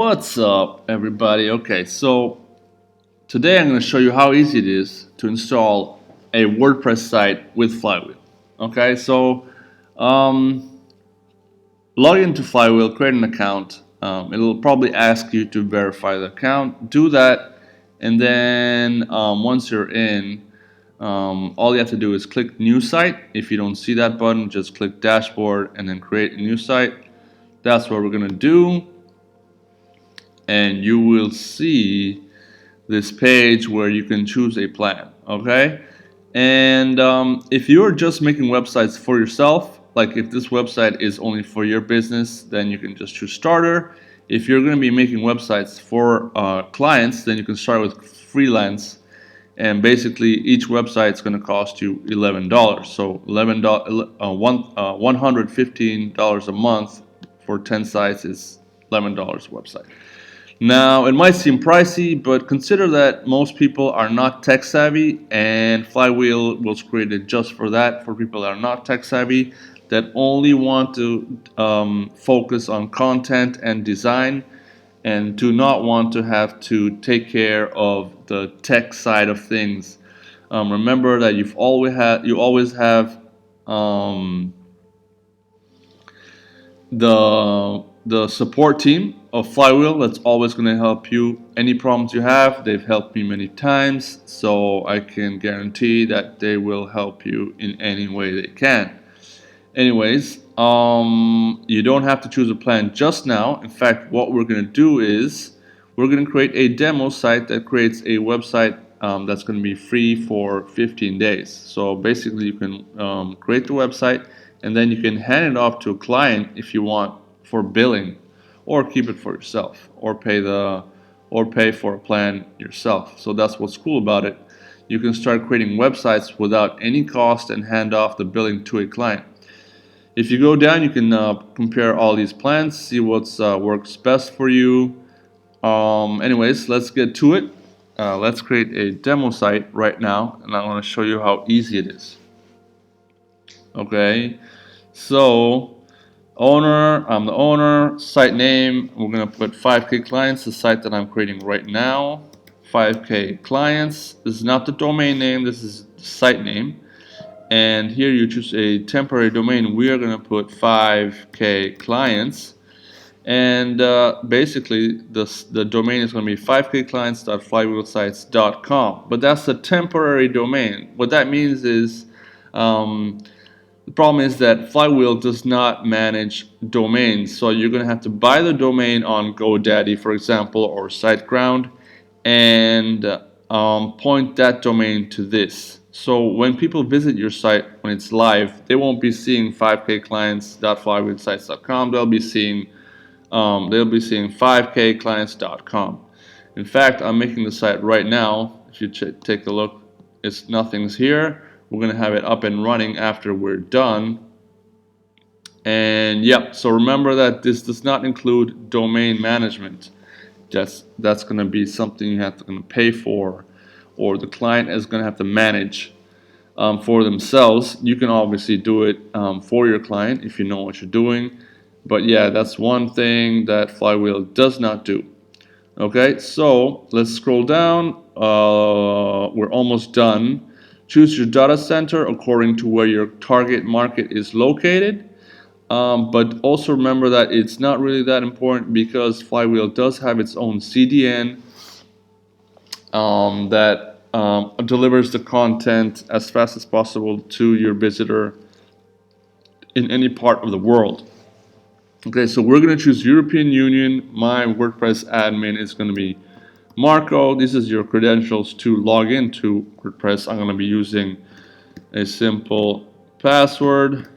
What's up, everybody? Okay, so today I'm going to show you how easy it is to install a WordPress site with Flywheel. Okay, so um, log into Flywheel, create an account. It'll probably ask you to verify the account. Do that, and then once you're in, all you have to do is click New Site. If you don't see that button, just click Dashboard and then create a new site. That's what we're going to do, and you will see this page where you can choose a plan. Okay, and if you're just making websites for yourself, like if this website is only for your business, then you can just choose starter. If you're going to be making websites for clients, then you can start with freelance, and basically each website is going to cost you $11. So $115 a month for 10 sites is $11 a website. Now, it might seem pricey, but consider that most people are not tech savvy, and Flywheel was created just for that, for people that are not tech savvy, that only want to focus on content and design, and do not want to have to take care of the tech side of things. Remember that you always have um, the support team of Flywheel that's always going to help you. Any problems you have, they've helped me many times, so I can guarantee that they will help you in any way they can. Anyways, you don't have to choose a plan just now. In fact, what we're going to do is we're going to create a demo site that creates a website that's going to be free for 15 days. So basically, you can create the website, and then you can hand it off to a client if you want for billing, or keep it for yourself, or pay for a plan yourself. So that's what's cool about it. You can start creating websites without any cost and hand off the billing to a client. If you go down, you can compare all these plans, see what's works best for you. Anyways, let's get to it. Let's create a demo site right now, and I'm going to show you how easy it is. Okay, so owner, I'm the owner. Site name, we're going to put 5K clients, the site that I'm creating right now. 5K clients. This is not the domain name, this is the site name. And here you choose a temporary domain. We are going to put 5K clients, and basically the domain is going to be 5kclients.flywheelsites.com, but that's a temporary domain. What that means is the problem is that Flywheel does not manage domains, so you're going to have to buy the domain on GoDaddy, for example, or SiteGround, and point that domain to this. So when people visit your site when it's live, they won't be seeing 5kclients.flywheelsites.com. They'll be seeing 5kclients.com. In fact, I'm making the site right now. If you take a look, nothing's here. We're going to have it up and running after we're done. And yeah, so remember that this does not include domain management. That's going to be something you have to pay for, or the client is going to have to manage for themselves. You can obviously do it for your client if you know what you're doing, but yeah, that's one thing that Flywheel does not do. Okay, so let's scroll down. We're almost done. Choose your data center according to where your target market is located. But also remember that it's not really that important, because Flywheel does have its own CDN that delivers the content as fast as possible to your visitor in any part of the world. Okay, so we're going to choose European Union. My WordPress admin is going to be Marco. This is your credentials to log into WordPress. I'm going to be using a simple password.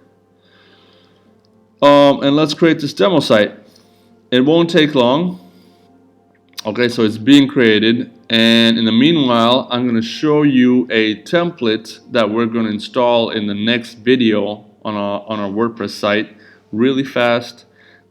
And let's create this demo site. It won't take long. Okay, so it's being created, and in the meanwhile, I'm going to show you a template that we're going to install in the next video on our WordPress site really fast,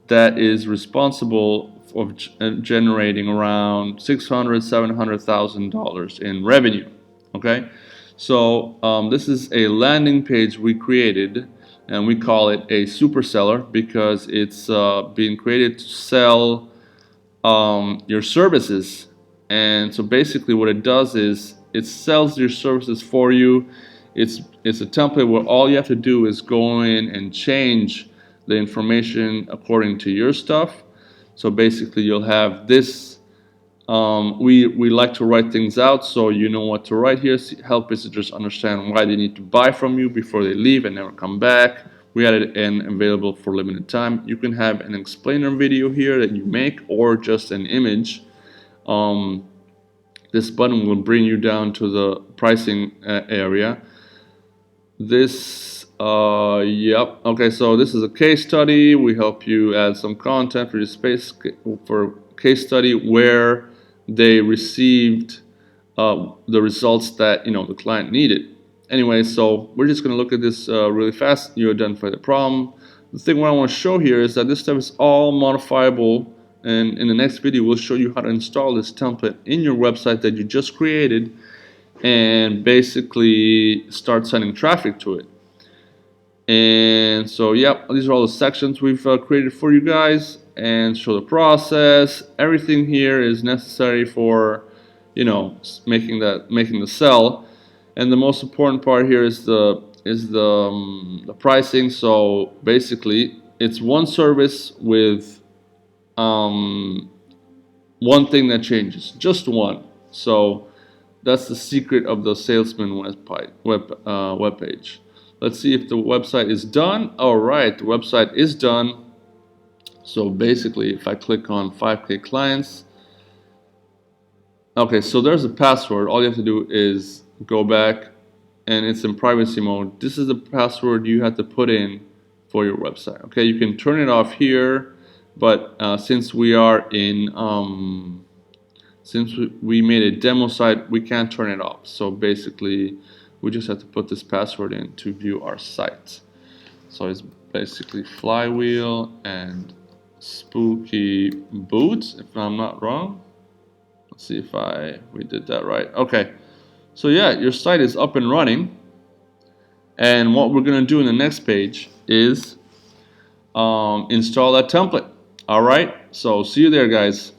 that is responsible for generating around $600,000-$700,000 in revenue. Okay, so this is a landing page we created, and we call it a super seller because it's being created to sell your services. And so basically what it does is it sells your services for you. It's a template where all you have to do is go in and change the information according to your stuff. So basically you'll have this. We like to write things out so you know what to write here. Help visitors understand why they need to buy from you before they leave and never come back. We had it in available for limited time. You can have an explainer video here that you make or just an image. This button will bring you down to the pricing area. Yep. Okay, so this is a case study. We help you add some content for your space for case study where they received the results that the client needed. Anyway, so we're just going to look at this really fast. You identify the problem. The thing what I want to show here is that this stuff is all modifiable, and in the next video we'll show you how to install this template in your website that you just created and basically start sending traffic to it. And so yep, these are all the sections we've created for you guys, and show the process. Everything here is necessary for making the sell. And the most important part here is the pricing. So basically it's one service with one thing that changes, just one. So that's the secret of the salesman web page. Let's see if the website is done. All right, the website is done. So basically, if I click on 5K clients, okay, so there's a password. All you have to do is go back, and it's in privacy mode. This is the password you have to put in for your website. Okay, you can turn it off here, but since we are in since we made a demo site, we can't turn it off. So basically we just have to put this password in to view our site. So it's basically Flywheel and Spooky Boots, if I'm not wrong. Let's see if we did that right. Okay, so yeah, your site is up and running, and what we're gonna do in the next page is install that template. All right, so see you there, guys.